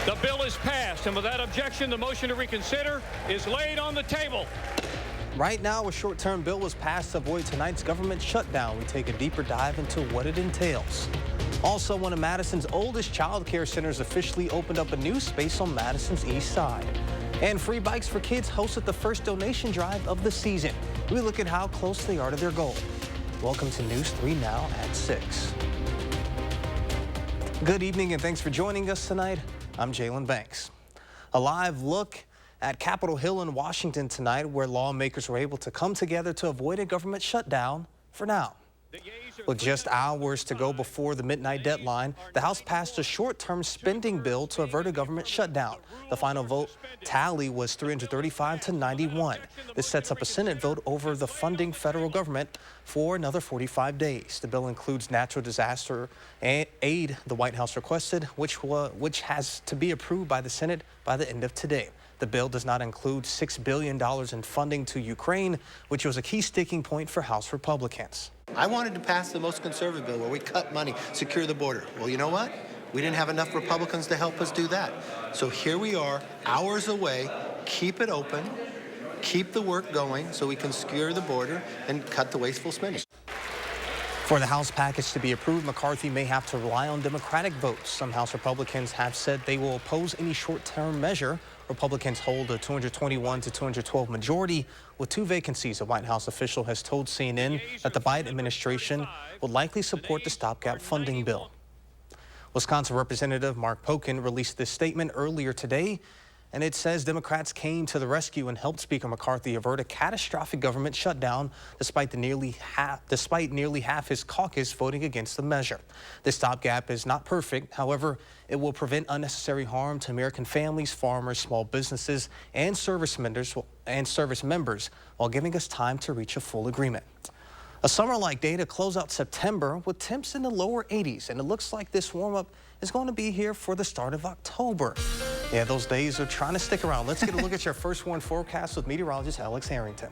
The bill is passed, and without objection, the motion to reconsider is laid on the table. Right now, a short-term bill was passed to avoid tonight's government shutdown. We take a deeper dive into what it entails. Also, one of Madison's oldest child care centers officially opened up a new space on Madison's east side. And Free Bikes for Kids hosted the first donation drive of the season. We look at how close they are to their goal. Welcome to News 3 Now at 6. Good evening and thanks for joining us tonight. I'm Jalen Banks. A live look at Capitol Hill in Washington tonight, where lawmakers were able to come together to avoid a government shutdown for now. With just hours to go before the midnight deadline, the House passed a short-term spending bill to avert a government shutdown. The final vote tally was 335 to 91. This sets up a Senate vote over the funding federal government for another 45 days. The bill includes natural disaster aid the White House requested, which has to be approved by the Senate by the end of today. The bill does not include $6 billion in funding to Ukraine, which was a key sticking point for House Republicans. I wanted to pass the most conservative bill where we cut money, secure the border. Well, you know what? We didn't have enough Republicans to help us do that. So here we are, hours away, keep it open, keep the work going so we can secure the border and cut the wasteful spending. For the House package to be approved, McCarthy may have to rely on Democratic votes. Some House Republicans have said they will oppose any short-term measure. Republicans hold a 221 to 212 majority with 2 vacancies. A White House official has told CNN that the Biden administration will likely support the stopgap funding bill. Wisconsin Representative Mark Pokin released this statement earlier today, and it says Democrats came to the rescue and helped Speaker McCarthy avert a catastrophic government shutdown despite nearly half his caucus voting against the measure. This stopgap is not perfect. However, it will prevent unnecessary harm to American families, farmers, small businesses, and service members while giving us time to reach a full agreement. A summer-like day to close out September with temps in the lower 80s, and it looks like this warm-up is going to be here for the start of October. Yeah, those days are trying to stick around. Let's get a look at your first warn forecast with meteorologist Alex Harrington.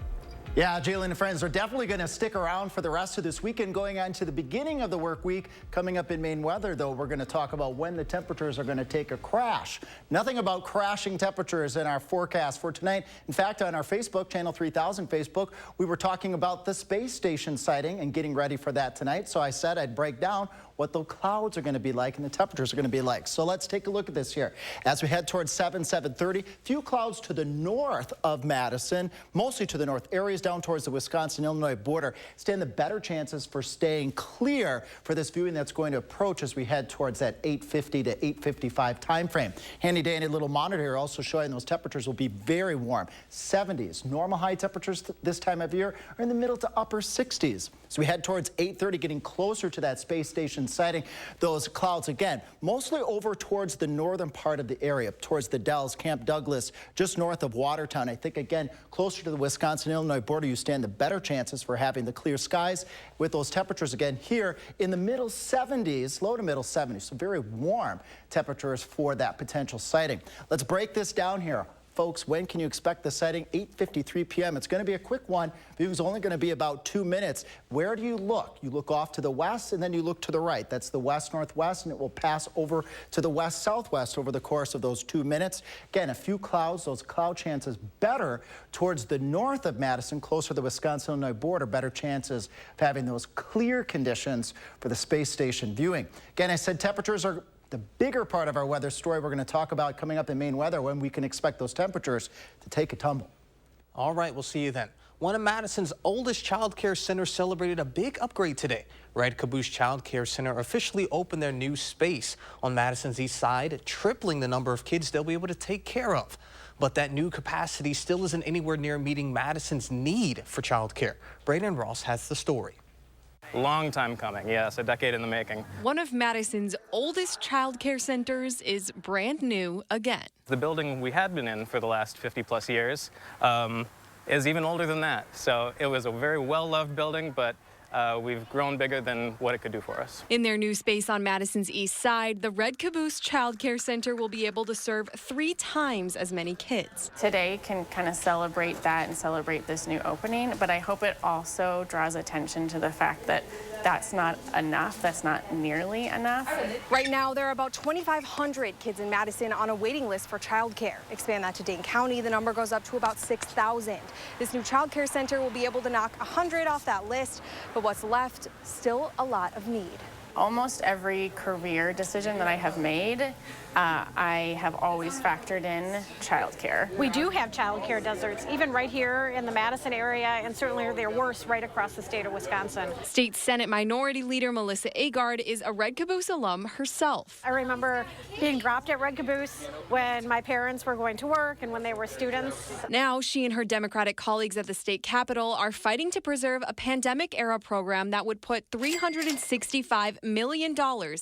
Yeah, Jalen and friends are definitely going to stick around for the rest of this weekend, going on to the beginning of the work week. Coming up in Maine weather, though, we're going to talk about when the temperatures are going to take a crash. Nothing about crashing temperatures in our forecast for tonight. In fact, on our Facebook, Channel 3000 Facebook, we were talking about the space station sighting and getting ready for that tonight. So I said I'd break down what the clouds are going to be like and the temperatures are going to be like. So let's take a look at this here. As we head towards 7:30, few clouds to the north of Madison, mostly to the north areas down towards the Wisconsin-Illinois border. Stand the better chances for staying clear for this viewing that's going to approach as we head towards that 8:50 to 8:55 time frame. Handy dandy little monitor here also showing those temperatures will be very warm. 70s. Normal high temperatures this time of year are in the middle to upper 60s. So we head towards 8:30, getting closer to that space station sighting. Those clouds, again, mostly over towards the northern part of the area, towards the Dells, Camp Douglas, just north of Watertown. I think, again, closer to the Wisconsin-Illinois border, you stand the better chances for having the clear skies with those temperatures, again, here in the middle 70s, low to middle 70s. So very warm temperatures for that potential sighting. Let's break this down here. Folks, when can you expect the sighting? 8:53 p.m. It's going to be a quick one. Viewing's only going to be about 2 minutes. Where do you look? You look off to the west, and then you look to the right. That's the west-northwest, and it will pass over to the west-southwest over the course of those 2 minutes. Again, a few clouds. Those cloud chances better towards the north of Madison, closer to the Wisconsin-Illinois border. Better chances of having those clear conditions for the space station viewing. Again, I said temperatures are the bigger part of our weather story we're going to talk about coming up in Maine weather, when we can expect those temperatures to take a tumble. All right, we'll see you then. One of Madison's oldest child care centers celebrated a big upgrade today. Red Caboose Child Care Center officially opened their new space on Madison's east side, tripling the number of kids they'll be able to take care of. But that new capacity still isn't anywhere near meeting Madison's need for child care. Braden Ross has the story. Long time coming, yes, a decade in the making. One of Madison's oldest child care centers is brand new again. The building we had been in for the last 50+ years is even older than that. So it was a very well-loved building, but we've grown bigger than what it could do for us. In their new space on Madison's east side, the Red Caboose Child Care Center will be able to serve 3 times as many kids. Today can kind of celebrate that and celebrate this new opening, but I hope it also draws attention to the fact that that's not enough. That's not nearly enough. Right now, there are about 2,500 kids in Madison on a waiting list for childcare. Expand that to Dane County, the number goes up to about 6,000. This new child care center will be able to knock 100 off that list, but what's left, still a lot of need. Almost every career decision that I have made, I have always factored in childcare. We do have childcare deserts, even right here in the Madison area, and certainly they're worse right across the state of Wisconsin. State Senate Minority Leader Melissa Agard is a Red Caboose alum herself. I remember being dropped at Red Caboose when my parents were going to work and when they were students. Now, she and her Democratic colleagues at the state capitol are fighting to preserve a pandemic-era program that would put $365 million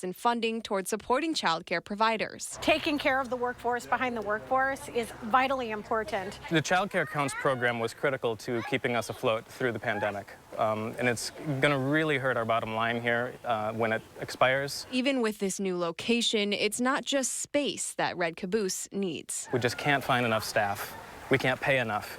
in funding towards supporting childcare providers. Taking care of the workforce behind the workforce is vitally important. The Child Care Counts program was critical to keeping us afloat through the pandemic. And it's going to really hurt our bottom line here when it expires. Even with this new location, it's not just space that Red Caboose needs. We just can't find enough staff. We can't pay enough.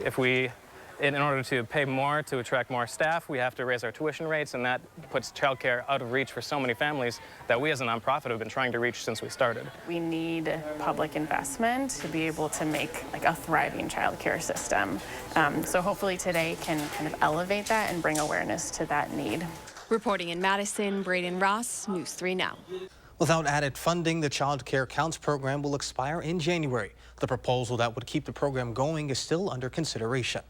In order to pay more to attract more staff, we have to raise our tuition rates, and that puts childcare out of reach for so many families that we as a nonprofit have been trying to reach since we started. We need public investment to be able to make a thriving childcare system. So hopefully today can kind of elevate that and bring awareness to that need. Reporting in Madison, Braden Ross, News 3 Now. Without added funding, the Child Care Counts program will expire in January. The proposal that would keep the program going is still under consideration.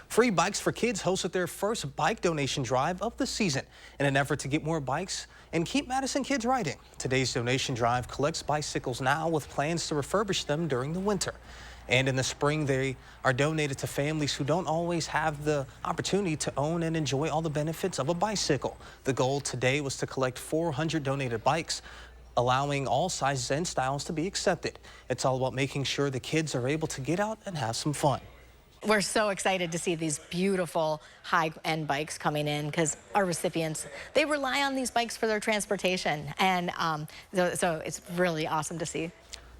Free Bikes for Kids hosted their first bike donation drive of the season in an effort to get more bikes and keep Madison kids riding. Today's donation drive collects bicycles now with plans to refurbish them during the winter. And in the spring, they are donated to families who don't always have the opportunity to own and enjoy all the benefits of a bicycle. The goal today was to collect 400 donated bikes, allowing all sizes and styles to be accepted. It's all about making sure the kids are able to get out and have some fun. We're so excited to see these beautiful high-end bikes coming in because our recipients, they rely on these bikes for their transportation. And so it's really awesome to see.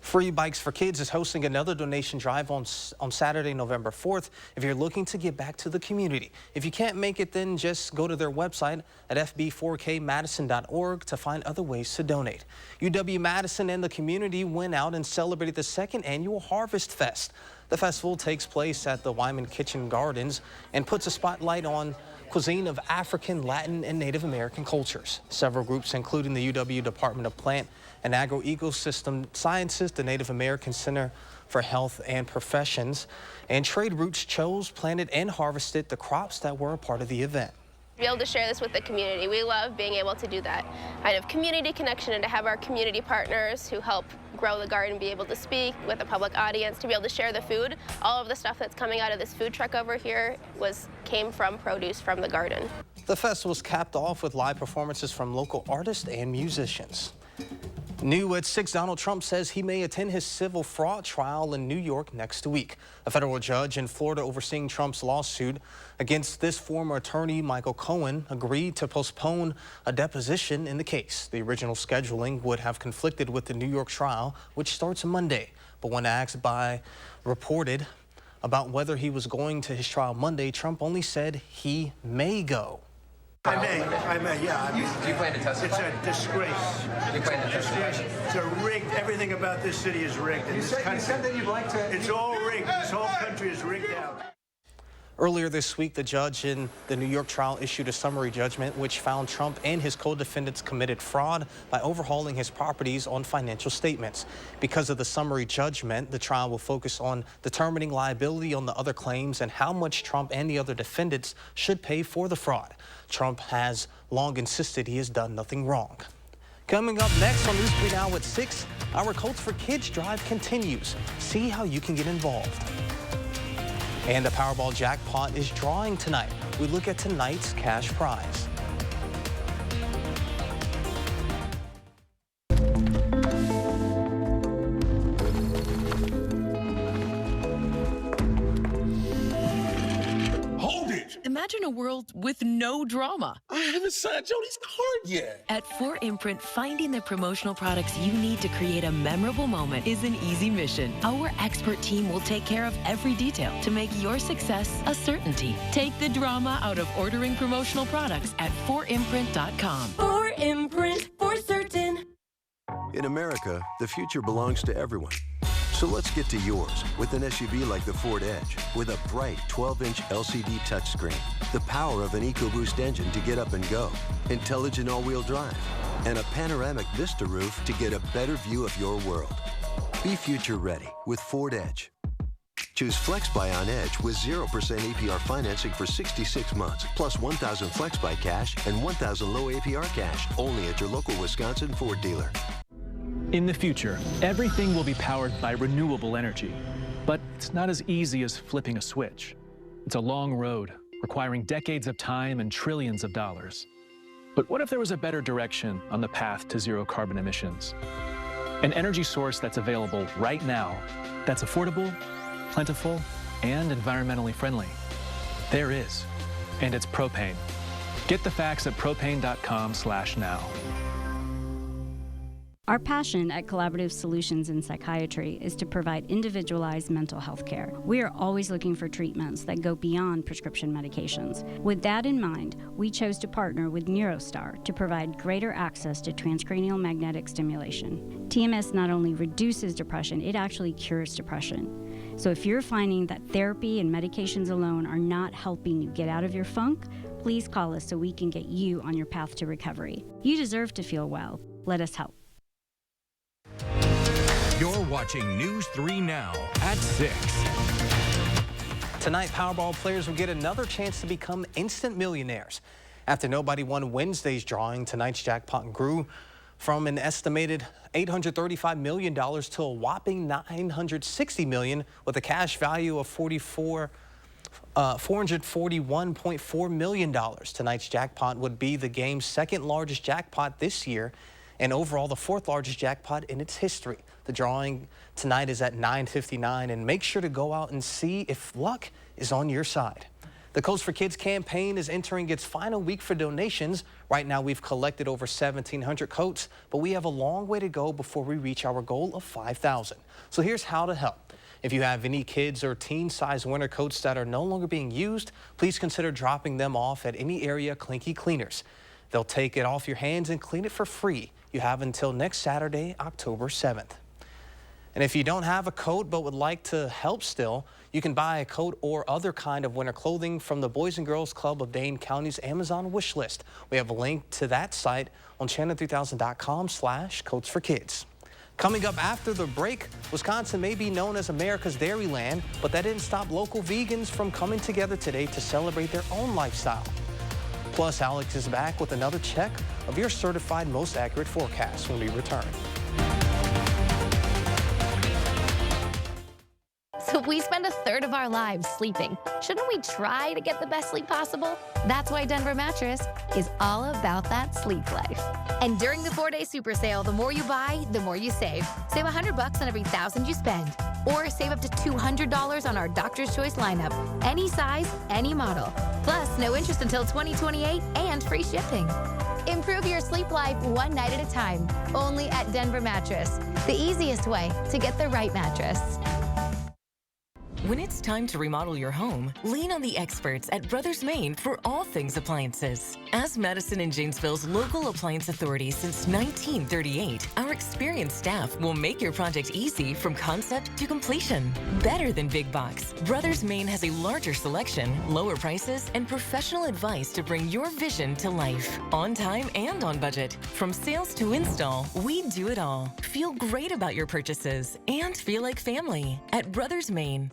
Free Bikes for Kids is hosting another donation drive on Saturday, November 4th, if you're looking to give back to the community. If you can't make it, then just go to their website at fb4kmadison.org to find other ways to donate. UW-Madison and the community went out and celebrated the second annual Harvest Fest. The festival takes place at the Wyman Kitchen Gardens and puts a spotlight on cuisine of African, Latin, and Native American cultures. Several groups, including the UW Department of Plant and Agro-Ecosystem Sciences, the Native American Center for Health and Professions, and Trade Roots chose, planted, and harvested the crops that were a part of the event. To be able to share this with the community. We love being able to do that kind of community connection and to have our community partners who help grow the garden be able to speak with a public audience, to be able to share the food. All of the stuff that's coming out of this food truck over here came from produce from the garden. The festival was capped off with live performances from local artists and musicians. New at 6, Donald Trump says he may attend his civil fraud trial in New York next week. A federal judge in Florida overseeing Trump's lawsuit against this former attorney, Michael Cohen, agreed to postpone a deposition in the case. The original scheduling would have conflicted with the New York trial, which starts Monday. But when asked by Reported about whether he was going to his trial Monday, Trump only said he may go. I may, yeah. Do you plan to testify? It's a disgrace. You plan to testify? It's a rigged. Everything about this city is rigged. You said that you'd like to. It's all rigged. This whole country is rigged out. Earlier this week, the judge in the New York trial issued a summary judgment which found Trump and his co-defendants committed fraud by overhauling his properties on financial statements. Because of the summary judgment, the trial will focus on determining liability on the other claims and how much Trump and the other defendants should pay for the fraud. Trump has long insisted he has done nothing wrong. Coming up next on News 3 Now at 6, our Coats for Kids drive continues. See how you can get involved. And the Powerball jackpot is drawing tonight. We look at tonight's cash prize. Hold it! Imagine a world with no drama. I haven't signed Jody's card yet. At 4imprint, finding the promotional products you need to create a memorable moment is an easy mission. Our expert team will take care of every detail to make your success a certainty. Take the drama out of ordering promotional products at 4imprint.com. 4imprint, for certain. In America, the future belongs to everyone. So let's get to yours with an SUV like the Ford Edge with a bright 12-inch LCD touchscreen, the power of an EcoBoost engine to get up and go, intelligent all-wheel drive, and a panoramic Vista roof to get a better view of your world. Be future ready with Ford Edge. Choose FlexBuy on Edge with 0% APR financing for 66 months, plus 1,000 FlexBuy cash and 1,000 low APR cash, only at your local Wisconsin Ford dealer. In the future, everything will be powered by renewable energy. But it's not as easy as flipping a switch. It's a long road, requiring decades of time and trillions of dollars. But what if there was a better direction on the path to zero carbon emissions? An energy source that's available right now, that's affordable, plentiful, and environmentally friendly. There is, and it's propane. Get the facts at propane.com/now. Our passion at Collaborative Solutions in Psychiatry is to provide individualized mental health care. We are always looking for treatments that go beyond prescription medications. With that in mind, we chose to partner with NeuroStar to provide greater access to transcranial magnetic stimulation. TMS not only reduces depression, it actually cures depression. So if you're finding that therapy and medications alone are not helping you get out of your funk, please call us so we can get you on your path to recovery. You deserve to feel well. Let us help. You're watching News 3 Now at 6. Tonight, Powerball players will get another chance to become instant millionaires. After nobody won Wednesday's drawing, tonight's jackpot grew from an estimated $835 million to a whopping $960 million, with a cash value of $441.4 million. Tonight's jackpot would be the game's second largest jackpot this year, and overall the fourth largest jackpot in its history. The drawing tonight is at 9:59, and make sure to go out and see if luck is on your side. The Coats for Kids campaign is entering its final week for donations. Right now, we've collected over 1,700 coats, but we have a long way to go before we reach our goal of 5,000. So here's how to help. If you have any kids or teen-size winter coats that are no longer being used, please consider dropping them off at any area Clinky Cleaners. They'll take it off your hands and clean it for free. You have until next Saturday, October 7th. And if you don't have a coat but would like to help still, you can buy a coat or other kind of winter clothing from the Boys and Girls Club of Dane County's Amazon wish list. We have a link to that site on channel3000.com/coatsforkids. Coming up after the break, Wisconsin may be known as America's Dairyland, but that didn't stop local vegans from coming together today to celebrate their own lifestyle. Plus, Alex is back with another check of your certified most accurate forecast when we return. So we spend a third of our lives sleeping. Shouldn't we try to get the best sleep possible? That's why Denver Mattress is all about that sleep life. And during the 4-day super sale, the more you buy, the more you save. Save $100 on every $1,000 you spend. Or save up to $200 on our Doctor's Choice lineup. Any size, any model. Plus, no interest until 2028 and free shipping. Improve your sleep life one night at a time. Only at Denver Mattress. The easiest way to get the right mattress. When it's time to remodel your home, lean on the experts at Brothers Maine for all things appliances. As Madison and Janesville's local appliance authority since 1938, our experienced staff will make your project easy from concept to completion. Better than big box, Brothers Maine has a larger selection, lower prices, and professional advice to bring your vision to life. On time and on budget. From sales to install, we do it all. Feel great about your purchases and feel like family at Brothers Maine.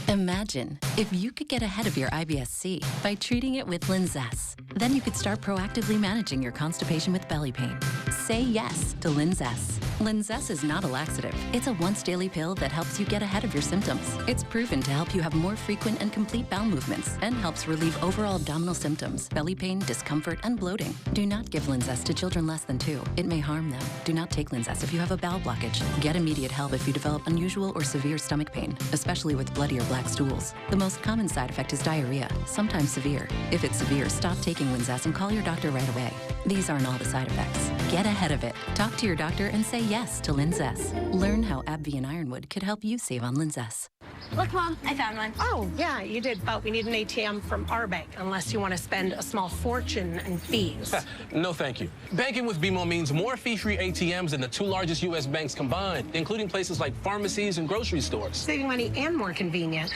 Imagine if you could get ahead of your IBS-C by treating it with Linzess. Then you could start proactively managing your constipation with belly pain. say yes to Linzess. Linzess is not a laxative. It's a once-daily pill that helps you get ahead of your symptoms. It's proven to help you have more frequent and complete bowel movements and helps relieve overall abdominal symptoms, belly pain, discomfort, and bloating. Do not give Linzess to children less than 2. It may harm them. Do not take Linzess if you have a bowel blockage. Get immediate help if you develop unusual or severe stomach pain, especially with bloody or black stools. The most common side effect is diarrhea, sometimes severe. If it's severe, stop taking Linzess and call your doctor right away. These aren't all the side effects. Get ahead of it. Talk to your doctor and say yes to Linzess. Learn how AbbVie and Ironwood could help you save on Linzess. Look, Mom, I found one. Oh, yeah, you did, but we need an ATM from our bank, unless you want to spend a small fortune in fees. No, thank you. Banking with BMO means more fee-free ATMs than the 2 largest U.S. banks combined, including places like pharmacies and grocery stores. Saving money and more convenient.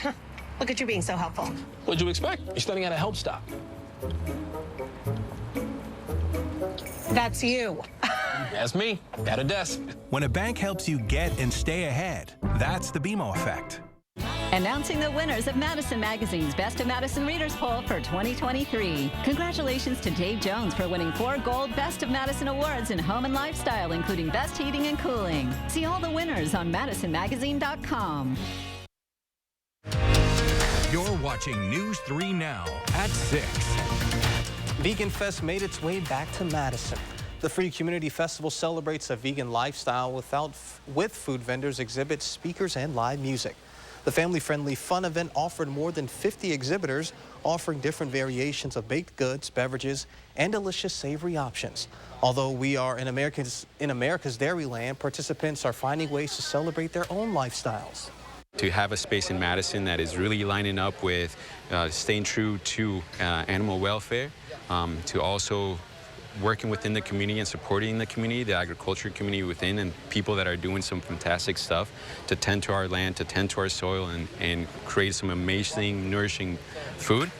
Look at you being so helpful. What'd you expect? You're studying at a help stop. That's you. That's me, at a desk. When a bank helps you get and stay ahead, that's the BMO effect. Announcing the winners of Madison Magazine's Best of Madison Readers Poll for 2023. Congratulations to Dave Jones for winning 4 gold Best of Madison awards in home and lifestyle, including Best Heating and Cooling. See all the winners on MadisonMagazine.com. You're watching News 3 Now at 6. Vegan Fest made its way back to Madison. The Free Community Festival celebrates a vegan lifestyle with food vendors, exhibits, speakers, and live music. The family-friendly fun event offered more than 50 exhibitors, offering different variations of baked goods, beverages, and delicious savory options. Although we are in America's Dairyland, participants are finding ways to celebrate their own lifestyles. To have a space in Madison that is really lining up with staying true to animal welfare, to also working within the community and supporting the community, the agriculture community within, and people that are doing some fantastic stuff to tend to our land, to tend to our soil, and create some amazing, nourishing food.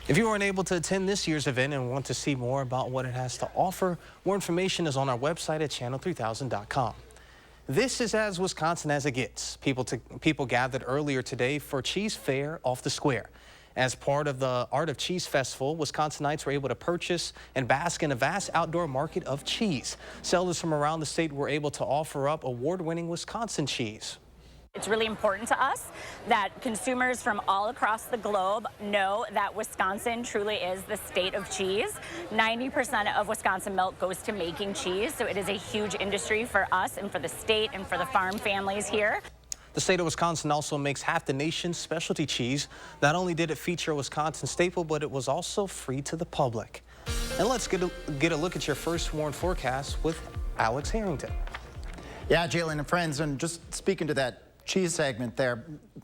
If you weren't able to attend this year's event and want to see more about what it has to offer, more information is on our website at channel3000.com. This is as Wisconsin as it gets. People gathered earlier today for Cheese Fair off the square. As part of the Art of Cheese Festival, Wisconsinites were able to purchase and bask in a vast outdoor market of cheese. Sellers from around the state were able to offer up award-winning Wisconsin cheese. It's really important to us that consumers from all across the globe know that Wisconsin truly is the state of cheese. 90% of Wisconsin milk goes to making cheese, so it is a huge industry for us and for the state and for the farm families here. The state of Wisconsin also makes half the nation's specialty cheese. Not only did it feature a Wisconsin staple, but it was also free to the public. And let's get a look at your first warned forecast with Alex Harrington. Yeah, Jalen and friends, and just speaking to that cheese segment there,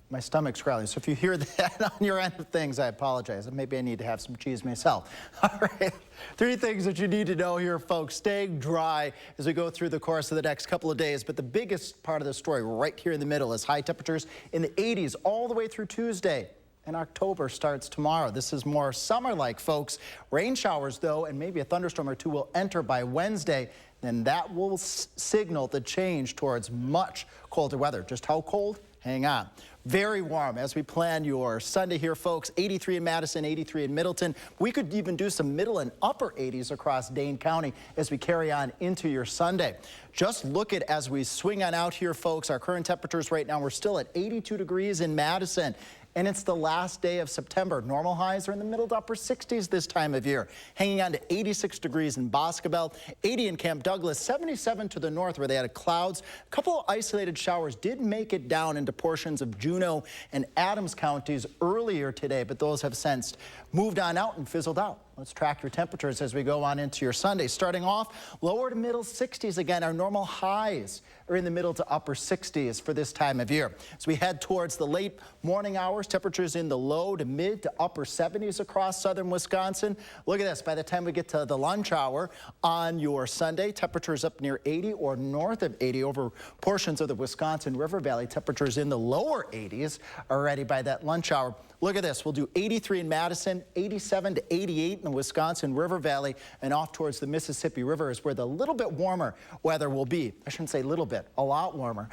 my stomach's growling. So if you hear that on your end of things, I apologize. Maybe I need to have some cheese myself. All right, 3 things that you need to know here, folks. Staying dry as we go through the course of the next couple of days. But the biggest part of the story right here in the middle is high temperatures in the 80s all the way through Tuesday. And October starts tomorrow. This is more summer-like, folks. Rain showers, though, and maybe a thunderstorm or 2 will enter by Wednesday. Then that will signal the change towards much colder weather. Just how cold? Hang on. Very warm as we plan your Sunday here, folks. 83 in Madison, 83 in Middleton. We could even do some middle and upper 80s across Dane County as we carry on into your Sunday. Just look at as we swing on out here, folks. Our current temperatures right now, we're still at 82 degrees in Madison. And it's the last day of September. Normal highs are in the middle to upper 60s this time of year. Hanging on to 86 degrees in Boscobel, 80 in Camp Douglas, 77 to the north where they had clouds. A couple of isolated showers did make it down into portions of Juneau and Adams counties earlier today, but those have since moved on out and fizzled out. Let's track your temperatures as we go on into your Sunday. Starting off, lower to middle 60s again. Our normal highs are in the middle to upper 60s for this time of year. As we head towards the late morning hours, temperatures in the low to mid to upper 70s across southern Wisconsin. Look at this. By the time we get to the lunch hour on your Sunday, temperatures up near 80 or north of 80 over portions of the Wisconsin River Valley. Temperatures in the lower 80s already by that lunch hour. Look at this. We'll do 83 in Madison, 87 to 88 in the Wisconsin River Valley, and off towards the Mississippi River is where the little bit warmer weather will be. I shouldn't say little bit, a lot warmer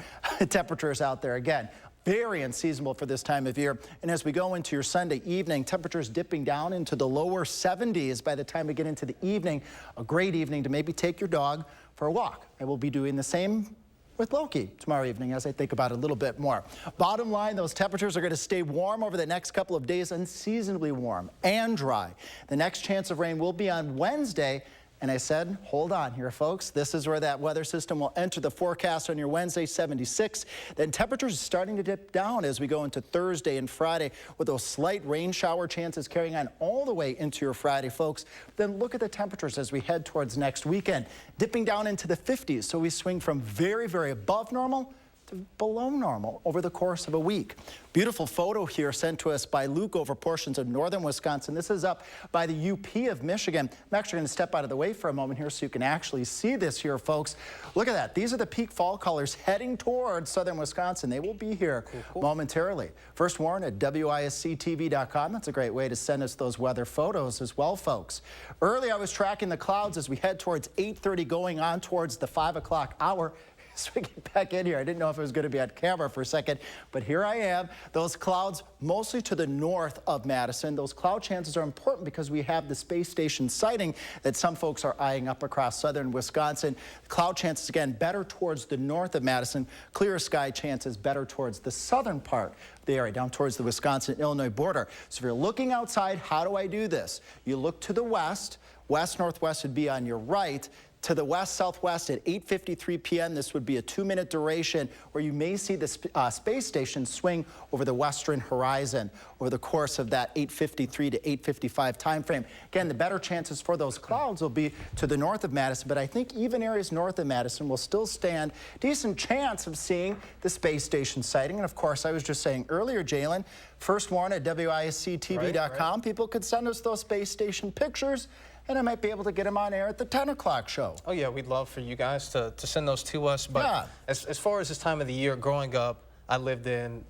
temperatures out there again. very unseasonable for this time of year. And as we go into your Sunday evening, temperatures dipping down into the lower 70s by the time we get into the evening. A great evening to maybe take your dog for a walk. I will be doing the same with Loki tomorrow evening as I think about it a little bit more. Bottom line, those temperatures are going to stay warm over the next couple of days, unseasonably warm and dry. The next chance of rain will be on Wednesday. And I said, hold on here, folks. This is where that weather system will enter the forecast on your Wednesday, 76. Then temperatures are starting to dip down as we go into Thursday and Friday with those slight rain shower chances carrying on all the way into your Friday, folks. Then look at the temperatures as we head towards next weekend, dipping down into the 50s. So we swing from very, very above normal to below normal over the course of a week. Beautiful photo here sent to us by Luke over portions of northern Wisconsin. This is up by the UP of Michigan. I'm actually going to step out of the way for a moment here so you can actually see this here, folks. Look at that. These are the peak fall colors heading towards southern Wisconsin. They will be here momentarily. First warn at WISC-TV.com. That's a great way to send us those weather photos as well, folks. Early, I was tracking the clouds as we head towards 8:30 going on towards the 5 o'clock hour. So we get back in here. I didn't know if it was going to be on camera for a second, but here I am. Those clouds mostly to the north of Madison. Those cloud chances are important because we have the space station sighting that some folks are eyeing up across southern Wisconsin. Cloud chances, again, better towards the north of Madison. Clear sky chances better towards the southern part of the area, down towards the Wisconsin-Illinois border. So if you're looking outside, how do I do this? You look to the west. West-northwest would be on your right. To the west-southwest at 8:53 p.m. This would be a 2-minute duration where you may see the space station swing over the western horizon over the course of that 8:53 to 8:55 time frame. Again, the better chances for those clouds will be to the north of Madison, but I think even areas north of Madison will still stand decent chance of seeing the space station sighting. And of course, I was just saying earlier, Jalen, first warn at WISC-TV.com. Right. People could send us those space station pictures, and I might be able to get them on air at the 10 o'clock show. Oh, yeah, we'd love for you guys to send those to us. But yeah, as far as this time of the year, growing up, I lived in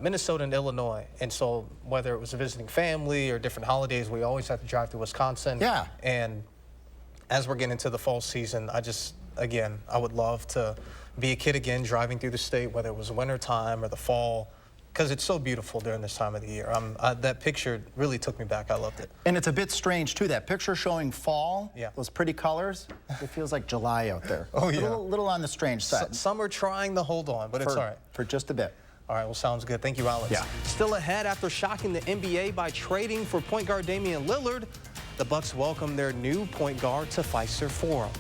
Minnesota and Illinois. And so whether it was visiting family or different holidays, we always had to drive to Wisconsin. Yeah. And as we're getting into the fall season, again, I would love to be a kid again, driving through the state, whether it was winter time or the fall, because it's so beautiful during this time of the year. That picture really took me back. I loved it. And it's a bit strange, too. That picture showing fall, those pretty colors, it feels like July out there. Oh, yeah. A little on the strange side. Some are trying to hold on, but it's all right. For just a bit. All right, well, sounds good. Thank you, Alex. Yeah. Still ahead after shocking the NBA by trading for point guard Damian Lillard, the Bucks welcome their new point guard to Fiserv Forum.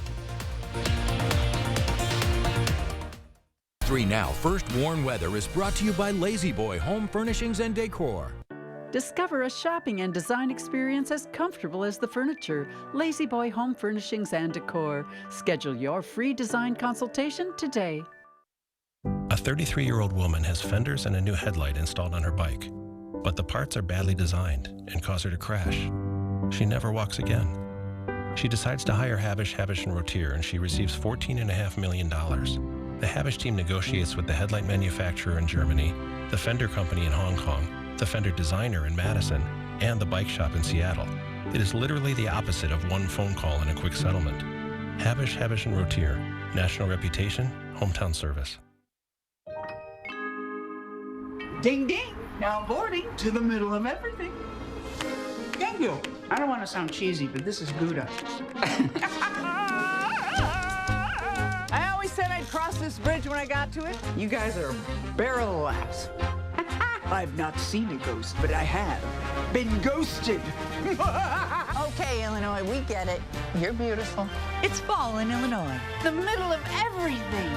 3 Now First Warn Weather is brought to you by Lazy Boy Home Furnishings and Decor. Discover a shopping and design experience as comfortable as the furniture. Lazy Boy Home Furnishings and Decor. Schedule your free design consultation today. A 33-year-old woman has fenders and a new headlight installed on her bike, but the parts are badly designed and cause her to crash. She never walks again. She decides to hire Habish, Rotier, and she receives $14.5 million. The Habish team negotiates with the headlight manufacturer in Germany, the fender company in Hong Kong, the fender designer in Madison, and the bike shop in Seattle. It is literally the opposite of one phone call and a quick settlement. Habish, Rotier. National reputation, hometown service. Ding, ding. Now boarding to the middle of everything. Thank you. I don't want to sound cheesy, but this is Gouda. I always said I'd cross this bridge when I got to it. You guys are a barrel of laughs. I've not seen a ghost, but I have been ghosted. Okay, Illinois, we get it. You're beautiful. It's fall in Illinois, the middle of everything.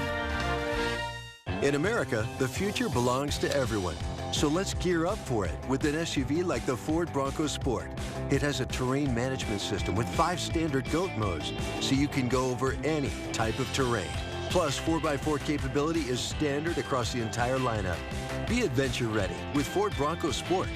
In America, the future belongs to everyone. So let's gear up for it with an SUV like the Ford Bronco Sport. It has a terrain management system with 5 standard GOAT modes, so you can go over any type of terrain. Plus, 4x4 capability is standard across the entire lineup. Be adventure ready with Ford Bronco Sport.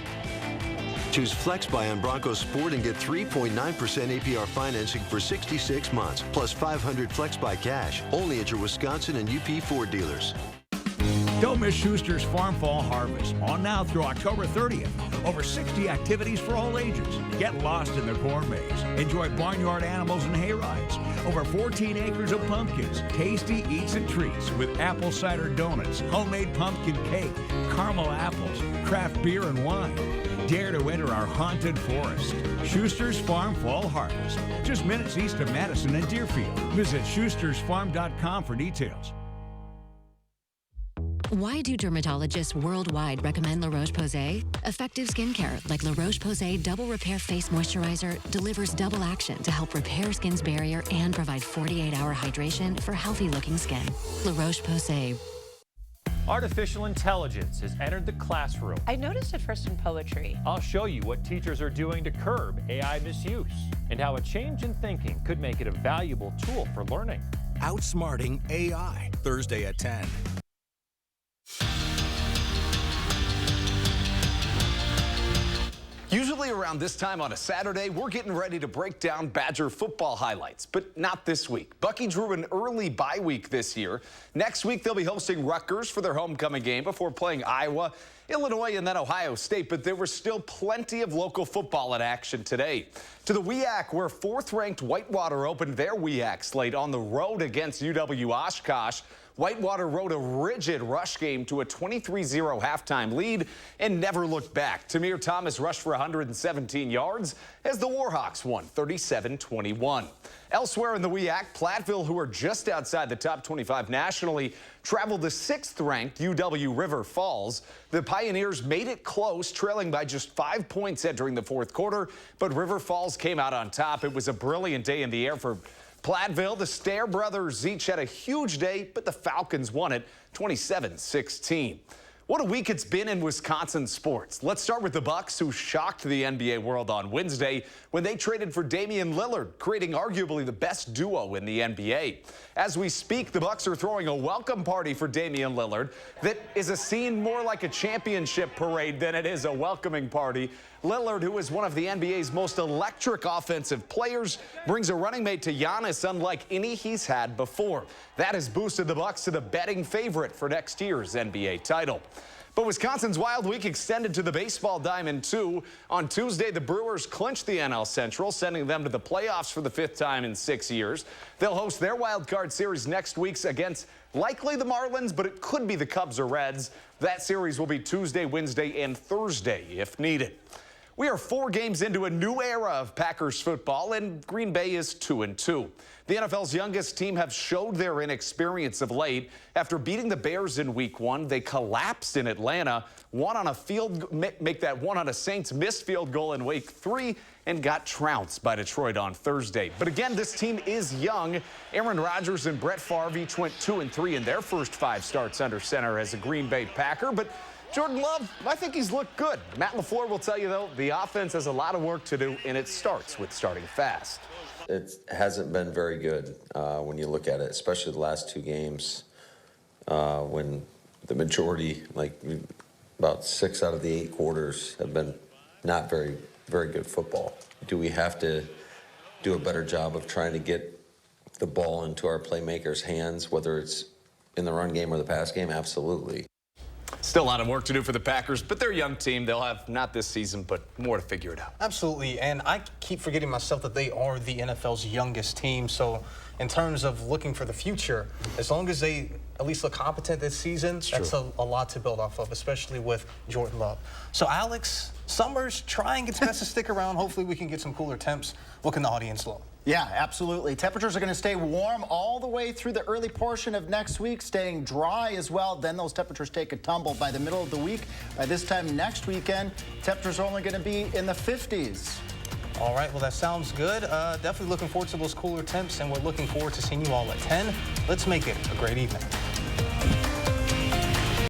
Choose FlexBuy on Bronco Sport and get 3.9% APR financing for 66 months, plus $500 FlexBuy cash, only at your Wisconsin and UP Ford dealers. Don't miss Schuster's Farm Fall Harvest, on now through October 30th. Over 60 activities for all ages. Get lost in the corn maze. Enjoy barnyard animals and hay rides. Over 14 acres of pumpkins. Tasty eats and treats with apple cider donuts, homemade pumpkin cake, caramel apples, craft beer and wine. Dare to enter our haunted forest. Schuster's Farm Fall Harvest. Just minutes east of Madison and Deerfield. Visit schustersfarm.com for details. Why do dermatologists worldwide recommend La Roche-Posay? Effective skincare like La Roche-Posay Double Repair Face Moisturizer delivers double action to help repair skin's barrier and provide 48-hour hydration for healthy-looking skin. La Roche-Posay. Artificial intelligence has entered the classroom. I noticed it first in poetry. I'll show you what teachers are doing to curb AI misuse and how a change in thinking could make it a valuable tool for learning. Outsmarting AI, Thursday at 10. Usually around this time on a Saturday, we're getting ready to break down Badger football highlights, but not this week. Bucky drew an early bye week this year. Next week, they'll be hosting Rutgers for their homecoming game before playing Iowa, Illinois, and then Ohio State, but there was still plenty of local football in action today. To the WIAC, where fourth-ranked Whitewater opened their WIAC slate on the road against UW-Oshkosh. Whitewater rode a rigid rush game to a 23-0 halftime lead and never looked back. Tamir Thomas rushed for 117 yards as the Warhawks won 37-21. Elsewhere in the WIAC, Platteville, who are just outside the top 25 nationally, traveled to 6th-ranked UW River Falls. The Pioneers made it close, trailing by just 5 points entering the fourth quarter, but River Falls came out on top. It was a brilliant day in the air for Platteville. The Stair brothers each had a huge day, but the Falcons won it 27-16. What a week it's been in Wisconsin sports. Let's start with the Bucks, who shocked the NBA world on Wednesday when they traded for Damian Lillard, creating arguably the best duo in the NBA. As we speak, the Bucks are throwing a welcome party for Damian Lillard that is a scene more like a championship parade than it is a welcoming party. Lillard, who is one of the NBA's most electric offensive players, brings a running mate to Giannis unlike any he's had before. That has boosted the Bucks to the betting favorite for next year's NBA title. But Wisconsin's Wild Week extended to the baseball diamond, too. On Tuesday, the Brewers clinched the NL Central, sending them to the playoffs for the 5th time in 6 years. They'll host their wild card series next week against likely the Marlins, but it could be the Cubs or Reds. That series will be Tuesday, Wednesday, and Thursday if needed. We are 4 games into a new era of Packers football, and Green Bay is 2-2. The NFL's youngest team have showed their inexperience of late. After beating the Bears in Week 1, they collapsed in Atlanta, won on a Saints missed field goal in Week 3, and got trounced by Detroit on Thursday. But again, this team is young. Aaron Rodgers and Brett Favre each went 2-3 in their first 5 starts under center as a Green Bay Packer, but Jordan Love, I think he's looked good. Matt LaFleur will tell you, though, the offense has a lot of work to do, and it starts with starting fast. It hasn't been very good when you look at it, especially the last 2 games when the majority, like about 6 out of the 8 quarters, have been not very, very good football. Do we have to do a better job of trying to get the ball into our playmakers' hands, whether it's in the run game or the pass game? Absolutely. Still a lot of work to do for the Packers, but they're a young team. They'll have not this season, but more to figure it out. Absolutely, and I keep forgetting myself that they are the NFL's youngest team. So in terms of looking for the future, as long as they at least look competent this season, that's a lot to build off of, especially with Jordan Love. So Alex, summer's trying its best to stick around. Hopefully we can get some cooler temps. What can the audience love? Yeah, absolutely. Temperatures are going to stay warm all the way through the early portion of next week, staying dry as well. Then those temperatures take a tumble by the middle of the week. By this time next weekend, temperatures are only going to be in the 50s. All right, well, that sounds good. Definitely looking forward to those cooler temps, and we're looking forward to seeing you all at 10. Let's make it a great evening.